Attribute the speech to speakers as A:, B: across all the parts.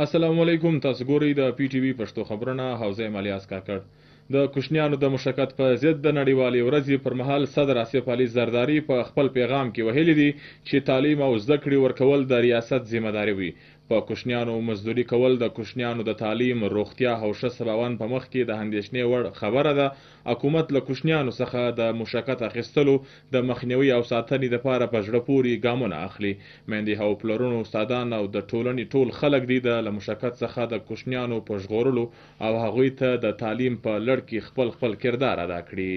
A: السلام علیکم. تاسو ګورئ د پی ټی وی پښتو خبرونه. حوزه مالیاس کاکړ. د کوچنیانو د مشقت په ضد د نړیوالې ورځې پر مهال صدر آصف علي زرداري په خپل پیغام کې ویلي دي چې تعلیم او زده کړې ورکول د ریاست ذمہداري وي. په کوچنیانو مزدوري کول د کوچنیانو د تعلیم، روغتیا او ښه سباوون په مخ کې د اندېښنې وړ خبره ده. حکومت له کوچنیانو څخه د مشقت اخیستلو د مخنیوي او ساتنې لپاره په زړه پورې ګامونه اخلي. میندې او پلرونو، استادان او د ټولنې ټول خلک دي د له مشقت څخه د کوچنیانو په ژغورلو او هغوی ته د تعلیم په لړ کې خپل کردار ادا کړي.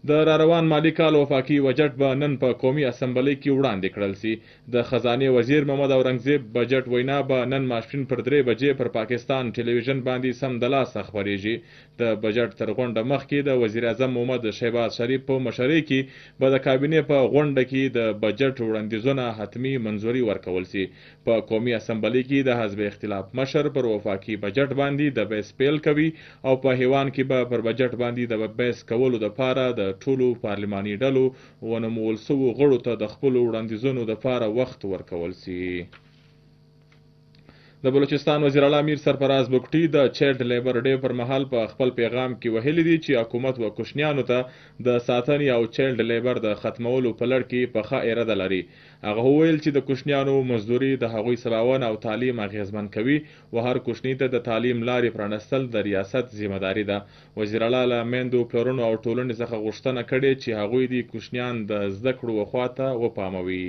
A: د راروان مالی کال وفاقي بجټ به نن په قومي اسمبلۍ کې وړاندې کړل سي. د خزانې وزیر محمد اورنګزیب بجټ وینا به نن ماسپښین پر 3 بجې پر پاکستان ټلویزیون باندې سم د لاسه خپرېږي. د بجټ تر غونډه مخکې د وزیر اعظم محمد شهباز شریف په مشرۍ کې به د کابینې په غونډه کې د بجټ وړاندیزونه حتمی منظوري ورکول سي. په قومي اسمبلۍ کې د حزب اختلاف مشر پر وفاقي بجټ باندې د بحث پیل کوي او په هیوان کې به پر بجټ باندې د بحث کولو لپاره د ټولو پارلماني ډلو ونومول سوو غړو ته د خپلو وړاندیزونو لپاره وخت ورکول سي. د بلوچستان وزیر اعلی میر سرفراز بګټي د چایلډ لیبر ډے پر مهال په خپل پیغام کې ویلي دي چې حکومت و کوچنیانو ته د ساتنې او چایلډ لیبر د ختمولو په لړ کې پخه اراده لري. هغه وویل چې د کوچنیانو مزدوري د هغوی سباوون او تعلیم اغیزمن کوي او هر کوچني ته د تعلیم لارې پرانستل د ریاست ذمہداري ده. وزیر اعلی له میندو، پلرونو او ټولنې څخه غوښتنه کړې چې هغوی د کوچنیان د زده کړو خواته وپاموي.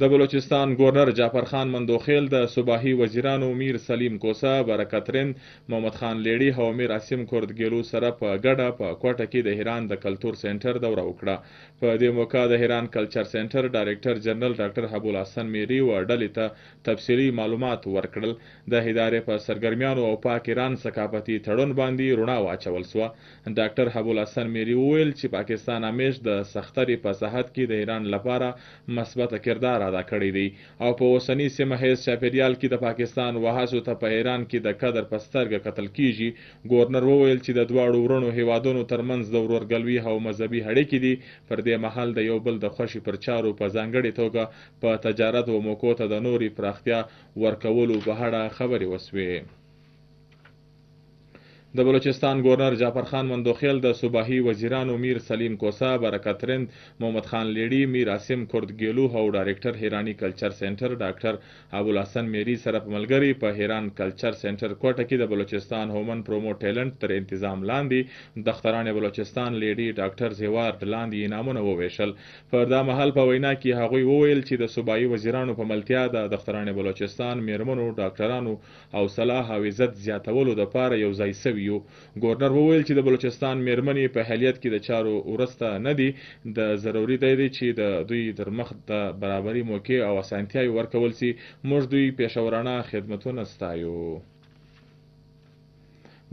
A: د بلوچستان گورنر جعفر خان مندوخیل د صوباحي وزیرانو میر سلیم کوسه، برکت رند، محمد خان لیډي او میر عاصم کوردګیلو سره په ګډه په کوټه کې د هران د کلتور سنټر دوره وکړه. په دې موقع د هران کلچر سنټر ډایرکټر جنرال ډاکټر حبو الحسن میری و ډلې ته تفصیلي معلومات ورکړل. د ادارې په سرګرمیانو او پاک ایران ثقافتي تړون باندې رڼا واچول سوه. ډاکټر حبو الحسن میری وویل چې پاکستان همیش د سختري په ساحت کې د ایران لپاره مثبت کردار ادا کړی دی او په اوسنی سیمه هیڅ چاپیریال کې د پاکستان وحاسو ته په ایران کې د قدر په سترګه کتل کیږي. ګورنر وویل چې د دواړو ورونو هیوادونو ترمنځ د ورورګلوي او مذهبي اړیکې دي. پر دې مهال د یو بل د خوښي پر چارو په ځانګړې توګه په تجارت او موکو ته د نوري پراختیا ورکولو په اړه خبرې وسوې. د بلوچستان گورنر جعفر خان مندوخیل د صوباحي وزیرانو میر سلیم کوسه، برکت رند، محمد خان لیډي، میر عاصم کوردګیلو او ډایرکټر هرانی کلچر سنټر ډاکټر ابو الحسن میری سره په ملګري په هران کلچر سنټر کوټه کې د بلوچستان هومن پرومو ټیلنټ تر انتظام لاندې د ختران بلوچستان لیډي ډاکټر زیوارد لاندې انعامونه وویشل. پر دا مهال په وینا کې هغوی وویل چې د صوباحي وزیرانو په ملتیا د ختران بلوچستان میرمنو، ډاکټرانو او صلاح او عزت زیاتولو لپاره یو ځای سوي. ګورنر وویل چې د بلوچستان میرمنې په اهلیت کې د چارو ورسته نه دي. د ضروري دی چې د دوی در مخ د برابري موقع او اسانتیاوې ورکول سي. موږ دوی پیښورانه خدمتونه ستایو.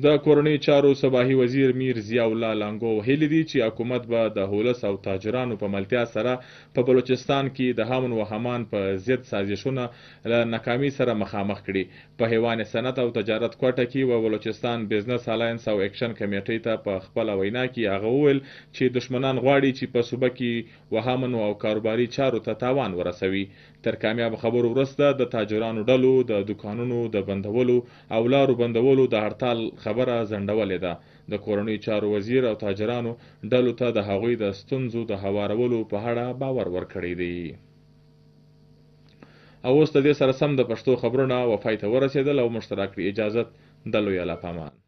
A: د کورنۍ چارو صوباحي وزیر میر ضیاء الله لانګو ویلي دي چې حکومت به د هولس او تاجرانو په ملتیا سره په بلوچستان کې د امن و امان په ضد سازشونه له ناکامۍ سره مخامخ کړي. په حیوان صنعت او تجارت کوټه کې و بلوچستان بزنس الاینس او اکشن کمیټې ته په خپل وینا کې هغه وویل چې دشمنان غواړي چې په صوبه کې و امن او کاروباري چارو ته تاوان ورسوي. تر کامیاب خبرو وروسته د تاجرانو ډلو د دکانونو د بندولو او لارو بندولو د هړتال خبره ځنډولې ده. د کورنۍ چارو وزیر او تاجرانو ډلو ته د هغوی د ستونزو د هوارولو په اړه باور ورکړی دی. او اوس د دې سره سم د پښتو خبرونه وفای ته ورسېدل او مشترک اجازت د لوی الله پامان.